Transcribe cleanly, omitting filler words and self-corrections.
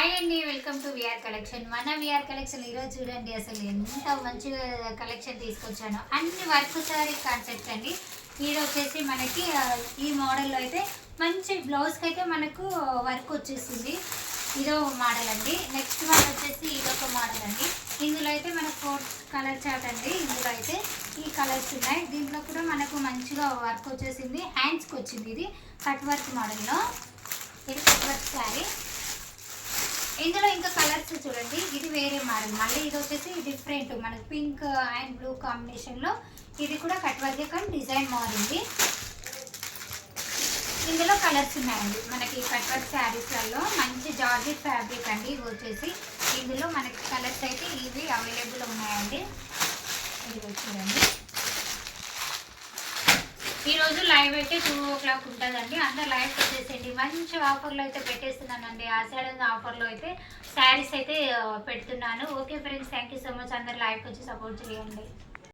Hi అండి, welcome to VR collection. మన VR collection ఈరోజు చూడండి అసలు ఎంత మంచిగా కలెక్షన్ తీసుకొచ్చాను. అన్ని వర్క్ సారీ కాన్సెప్ట్ అండి. ఇది వచ్చేసి మనకి ఈ మోడల్లో అయితే మంచి బ్లౌజ్కి అయితే మనకు వర్క్ వచ్చేసింది. ఇదో మోడల్ అండి. నెక్స్ట్ వన్ వచ్చేసి ఇదొక మోడల్ అండి. ఇందులో అయితే మనకు 4 కలర్ చార్ట్ అండి. ఇందులో అయితే ఈ కలర్స్ ఉన్నాయి. దీంట్లో కూడా మనకు మంచిగా వర్క్ వచ్చేసింది. హ్యాండ్స్కి వచ్చింది. ఇది కట్ వర్క్ మోడల్లో. ఇది కట్ వర్క్ శారీ. ఇందులో ఇంకా కలర్స్ చూడండి. ఇది వేరే మోడల్. మళ్ళీ ఇది వచ్చేసి డిఫరెంట్ మనకి పింక్ అండ్ బ్లూ కాంబినేషన్లో. ఇది కూడా కట్ వర్క్ కానీ డిజైన్ మారింది. ఇందులో కలర్స్ ఉన్నాయండి. మనకి కట్ వర్క్ శారీస్లలో మంచి జార్జెట్ ఫ్యాబ్రిక్ అండి. ఇవి వచ్చేసి ఇందులో మనకి కలర్స్ అయితే ఇవి అవైలబుల్ ఉన్నాయండి. ఇది చూడండి. ఈరోజు లైవ్ అయితే 2 o'clock ఉంటుందండి. అందరు లైవ్ వచ్చేసేయండి. మంచి ఆఫర్లో అయితే పెట్టేస్తున్నానండి. ఆషాఢం ఆఫర్లో అయితే శారీస్ అయితే పెడుతున్నాను. Okay friends, thank you so much. అందరు లైవ్కి వచ్చి సపోర్ట్ చేయండి.